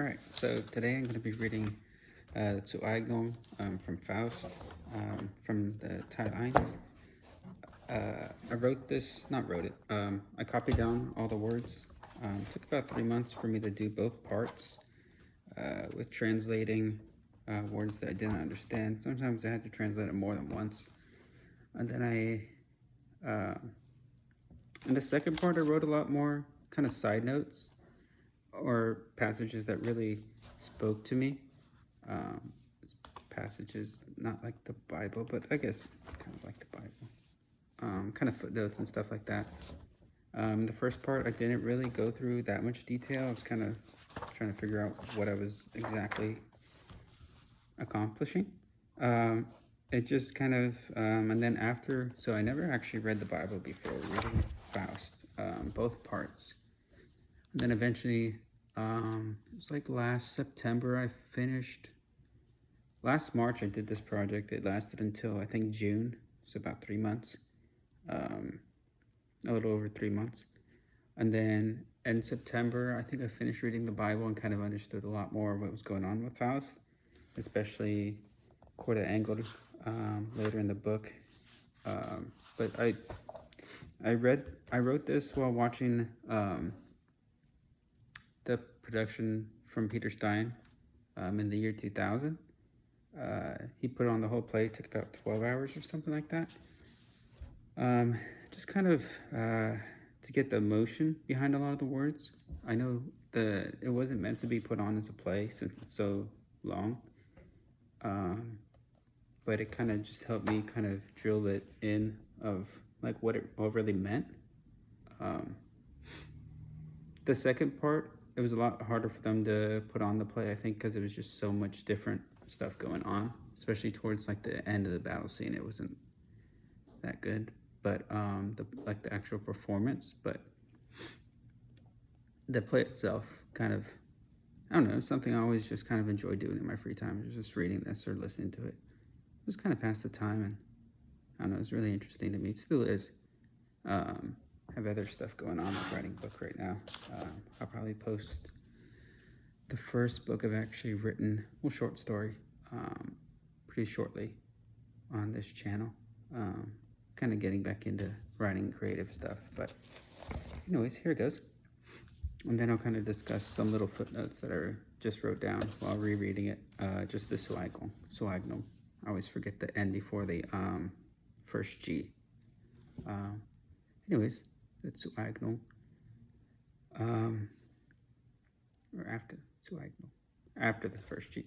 Alright, so today I'm going to be reading Zeignung from Faust, from the Teil Eins. I wrote this, not wrote it, I copied down all the words. Took about 3 months for me to do both parts with translating words that I didn't understand. Sometimes I had to translate it more than once. And then in the second part, I wrote a lot more kind of side notes or passages that really spoke to me. Um, Passages not like the Bible, but I guess kind of like the Bible. Kind of footnotes and stuff like that. The first part, I didn't really go through that much detail. I was kind of trying to figure out what I was exactly accomplishing. Um, it just kind of, and then after, so I never actually read the Bible before reading Faust, both parts. And then eventually, it was like last September I finished. Last March I did this project. It lasted until I think June, so about 3 months, a little over 3 months. And then in September, I think I finished reading the Bible and kind of understood a lot more of what was going on with Faust, especially Quarter Angle later in the book. But I wrote this while watching the production from Peter Stein in the year 2000. He put on the whole play. It took about 12 hours or something like that. Just kind of to get the emotion behind a lot of the words. I know it wasn't meant to be put on as a play since it's so long, but it kind of just helped me kind of drill it in of like what it really meant. The second part, it was a lot harder for them to put on the play, I think, because it was just so much different stuff going on, especially towards like the end of the battle scene. It wasn't that good, but the actual performance, but the play itself kind of, I don't know, something I always just kind of enjoy doing in my free time, is just reading this or listening to it. Just kind of pass the time, and I don't know, it's really interesting to me. It still is. Have other stuff going on with writing a book right now. I'll probably post the first book I've actually written, well, short story, pretty shortly on this channel. Kind of getting back into writing creative stuff, but anyways, here it goes. And then I'll kind of discuss some little footnotes that I just wrote down while rereading it. Just the Zeignung. I always forget the N before the first G. Anyways, that's Zeignung. Or after Zeignung. After the first G.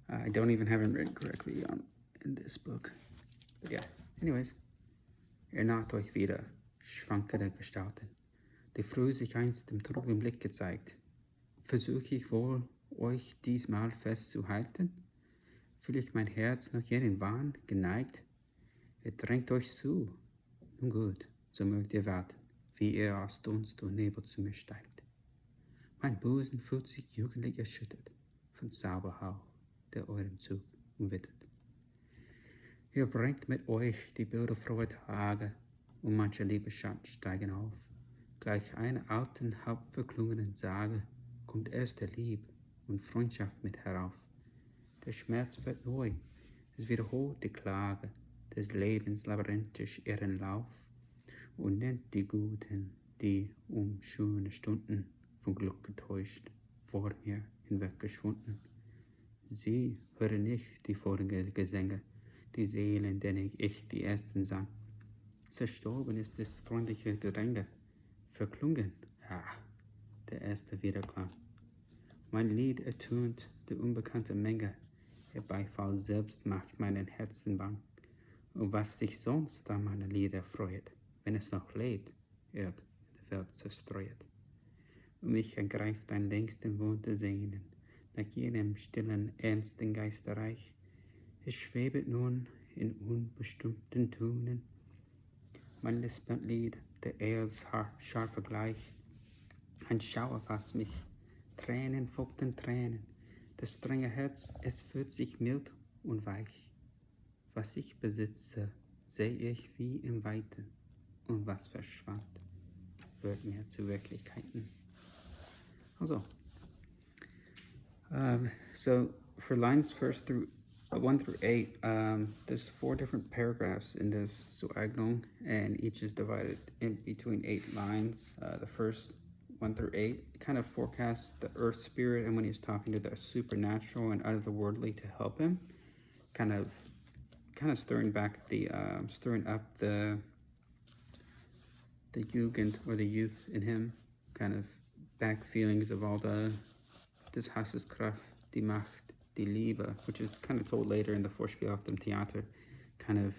I don't even have it written correctly in this book. But yeah, anyways. Erinnert euch wieder, schwankende Gestalten, die früh sich einst dem trugen Blick gezeigt. Versuche ich wohl, euch diesmal festzuhalten? Fühle ich mein Herz noch jenen Wahn geneigt? Ihr drängt euch zu. Nun gut, so mögt ihr warten, wie ihr aus Dunst und Nebel zu mir steigt. Mein Busen fühlt sich jugendlich erschüttert von Zauberhauch, der eurem Zug umwittert. Ihr bringt mit euch die bilderfrohe Tage, und manche Liebesschatten steigen auf. Gleich einer alten, halbverklungenen Sage kommt erst der Lieb und Freundschaft mit herauf. Der Schmerz wird neu, es wiederholt die Klage des Lebens labyrinthisch ihren Lauf und nennt die Guten, die schöne Stunden von Glück getäuscht vor mir hinweg geschwunden. Sie hören nicht die vorigen Gesänge, die Seelen, denen ich die ersten sang. Zerstoben ist das freundliche Gedränge, verklungen, der erste Wiederklang. Mein Lied ertönt die unbekannte Menge, der Beifall selbst macht meinen Herzen bang. Und was sich sonst an meine Lieder freut, wenn es noch lebt, wird in der Welt zerstreut. Und mich ergreift ein längst entwohnte Sehnen, nach jenem stillen, ernsten Geisterreich. Es schwebet nun in unbestimmten Tönen, mein lispelnd Lied, der Eels scharfer Gleich. Ein Schauer fasst mich, Tränen folgten Tränen, das strenge Herz, es fühlt sich mild und weich. Was ich besitze, seh ich wie im Weiten, und was verschwand, wird mir zu Wirklichkeiten. Also, So for lines 1 through 8, there's 4 different paragraphs in this Zeignung, and each is divided in between 8 lines. The first 1 through 8 kind of forecasts the earth spirit, and when he's talking to the supernatural and otherworldly to help him, kind of stirring up the Jugend, or the youth in him, kind of back feelings of all das Hasseskraft, die Macht, die Liebe, which is kind of told later in the Vorspiel auf dem Theater, kind of,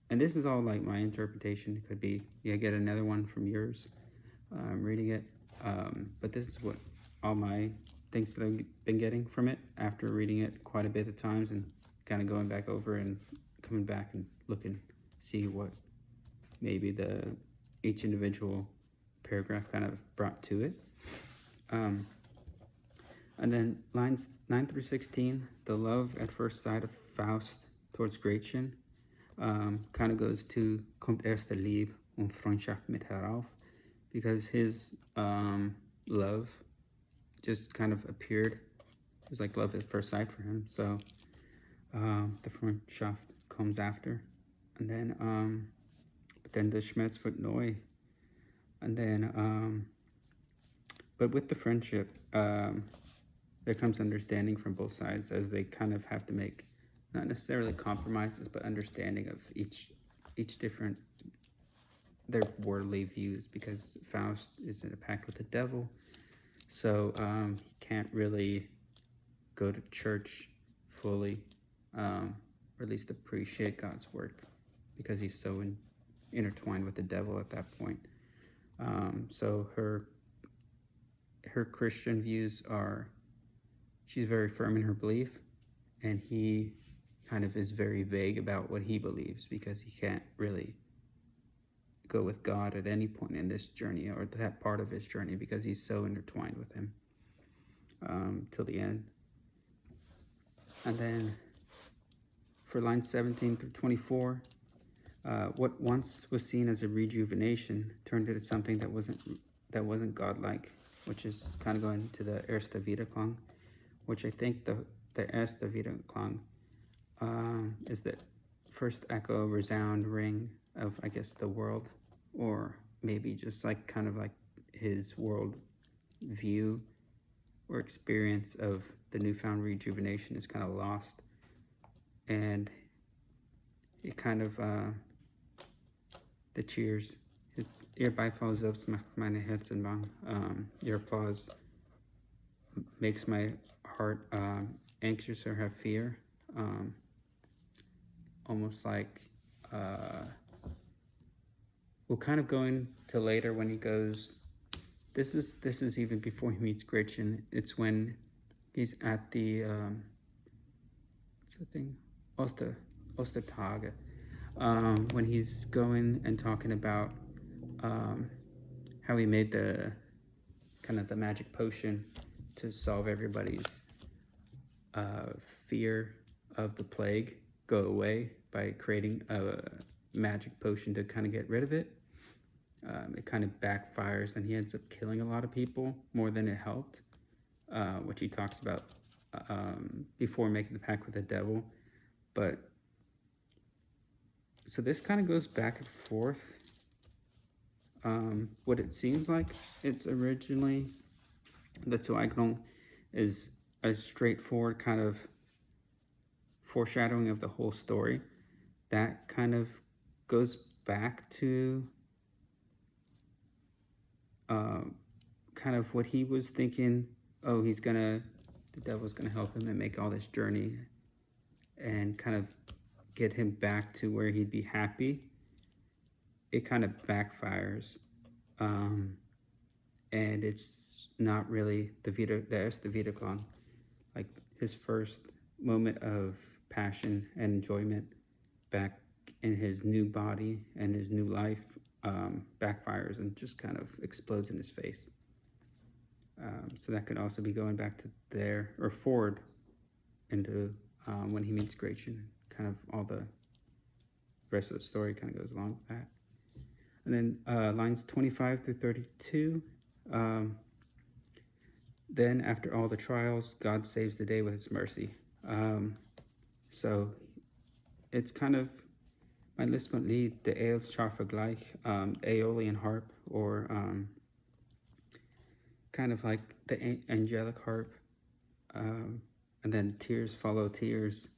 and this is all like my interpretation. It could be, get another one from yours, reading it, but this is what all my things that I've been getting from it after reading it quite a bit of times and kind of going back over and coming back and looking, see what maybe each individual paragraph kind of brought to it. And then lines 9 through 16, the love at first sight of Faust towards Gretchen, kind of goes to Kommt erst der Liebe und Freundschaft mit herauf, because his love just kind of appeared. It was like love at first sight for him. So the Freundschaft comes after, and then the Schmerz wird neu, and then but with the friendship, there comes understanding from both sides, as they kind of have to make not necessarily compromises, but understanding of each different, their worldly views, because Faust is in a pact with the devil, so he can't really go to church fully, or at least appreciate God's work, because he's so intertwined with the devil at that point. So her Christian views are, she's very firm in her belief, and he kind of is very vague about what he believes, because he can't really go with God at any point in this journey, or that part of his journey, because he's so intertwined with him till the end. And then for lines 17 through 24, what once was seen as a rejuvenation turned into something that wasn't godlike, which is kind of going to the Erste Wiederklang, which I think the Erste Wiederklang is the first echo, resound, ring of, I guess, the world, or maybe just like kind of like his world view or experience of the newfound rejuvenation is kind of lost, and it kind of the cheers. It's Ihr Beifall selbst macht meine Herzen bang. Your applause makes my heart anxious or have fear. Almost like, we'll kind of go into later when he goes. This is even before he meets Gretchen. It's when he's at the what's the thing, Ostertage, when he's going and talking about how he made the magic potion to solve everybody's fear of the plague go away by creating a magic potion to kind of get rid of it. It kind of backfires, and he ends up killing a lot of people more than it helped, which he talks about before making the pact with the devil. But so this kind of goes back and forth. What it seems like it's originally, the Zeignung is a straightforward kind of foreshadowing of the whole story that kind of goes back to kind of what he was thinking. Oh, the devil's gonna help him and make all this journey and kind of get him back to where he'd be happy. It kind of backfires, and it's not really the Erste Wiederklang, like his first moment of passion and enjoyment back in his new body and his new life, backfires and just kind of explodes in his face. So that could also be going back to there, or forward into when he meets Gretchen. Kind of all the rest of the story kind of goes along with that. And then lines 25 through 32, Then, after all the trials, God saves the day with His mercy. So it's kind of mein Lisbon Lied, the Eels scharfe gleich, Aeolian harp, or kind of like the angelic harp. And then tears follow tears.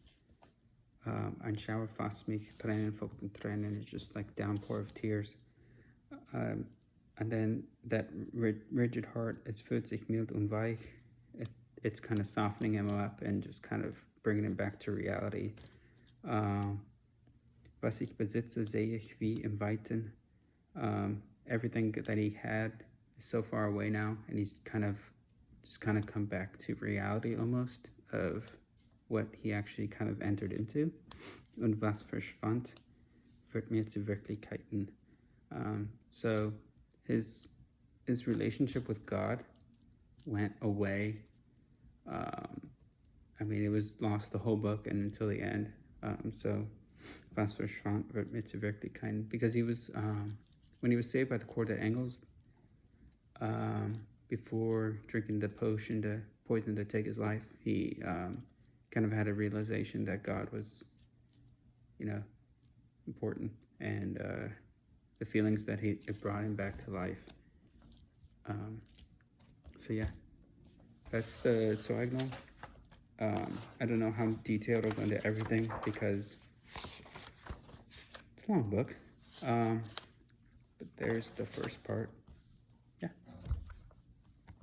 Ein Schauer fasst mich, Tränen folgten Tränen, it's just like downpour of tears. And then that rigid heart, es fühlt sich mild und weich. It's kind of softening him up and just kind of bringing him back to reality. Was ich besitze, sehe ich wie im Weiten. Everything that he had is so far away now, and he's kind of come back to reality almost of what he actually kind of entered into. Und was verschwand, wird mir zu Wirklichkeiten. So his relationship with God went away. I mean, it was lost the whole book and until the end. So was verschwand, wird mir zu Wirklichkeiten, because he was when he was saved by the Quartet Engels, before drinking the poison to take his life, he kind of had a realization that God was, important, and the feelings that it brought him back to life. So yeah, that's the Zeignung. I don't know how detailed I'll go into everything because it's a long book. But there's the first part.